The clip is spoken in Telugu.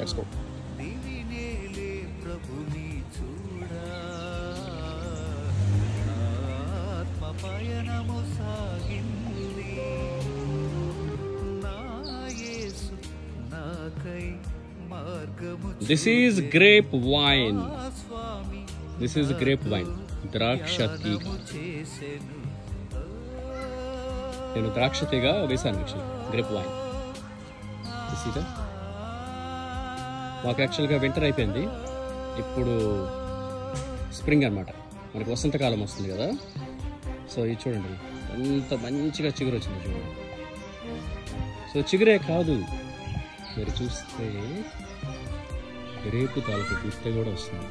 Let's go. This is grape wine. This is grape wine. ద్రాక్ష తీగ. నేను ద్రాక్ష తీగ వేసాను యాక్చువల్లీ. Grape wine. మాకు యాక్చువల్గా వింటర్ అయిపోయింది, ఇప్పుడు స్ప్రింగ్ అనమాట. మనకి వసంతకాలం వస్తుంది కదా. సో ఇది చూడండి ఎంత మంచిగా చిగురు వచ్చింది చూడండి. సో చిగురే కాదు, మీరు చూస్తే రేపు తాలూకు గుత్త కూడా వస్తుంది.